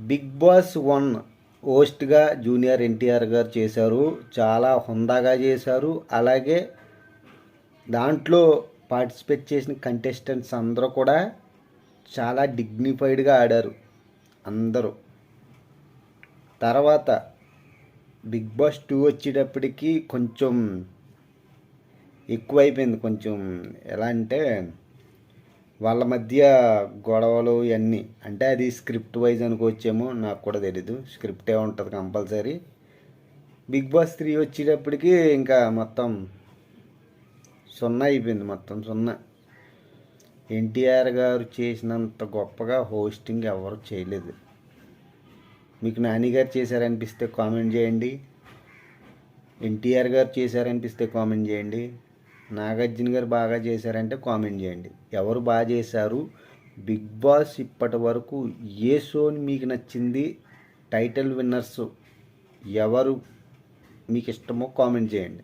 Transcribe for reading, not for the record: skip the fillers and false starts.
Big boss 1 హోస్ట్గా junior NTR గారు చేశారు. చాలా హుందాగా చేశారు. అలాగే దాంట్లో పార్టిసిపేట్ చేసిన కంటెస్టెంట్స్ అందరూ కూడా చాలా డిగ్నిఫైడ్గా ఆడారు అందరూ. తర్వాత బిగ్ బాస్ 2 వచ్చేటప్పటికి కొంచెం ఎక్కువైపోయింది. కొంచెం ఎలా అంటే వాళ్ళ మధ్య గొడవలు ఇవన్నీ, అంటే అది స్క్రిప్ట్ వైజ్ అనుకోవచ్చేమో, నాకు కూడా తెలీదు. స్క్రిప్టే ఉంటుంది కంపల్సరీ. బిగ్ బాస్ 3 వచ్చేటప్పటికి ఇంకా మొత్తం సున్నా అయిపోయింది. మొత్తం సున్నా. ఎన్టీఆర్ గారు చేసినంత గొప్పగా హోస్టింగ్ ఎవరు చేయలేదు. మీకు నాని గారు చేశారనిపిస్తే కామెంట్ చేయండి. ఎన్టీఆర్ గారు చేశారనిపిస్తే కామెంట్ చేయండి. నాగార్జున గారు బాగా చేశారంటే కామెంట్ చేయండి. ఎవరు బాగా చేశారు? బిగ్ బాస్ ఇప్పటి వరకు ఏ షోని మీకు నచ్చింది? టైటిల్ విన్నర్స్ ఎవరు మీకు ఇష్టమో కామెంట్ చేయండి.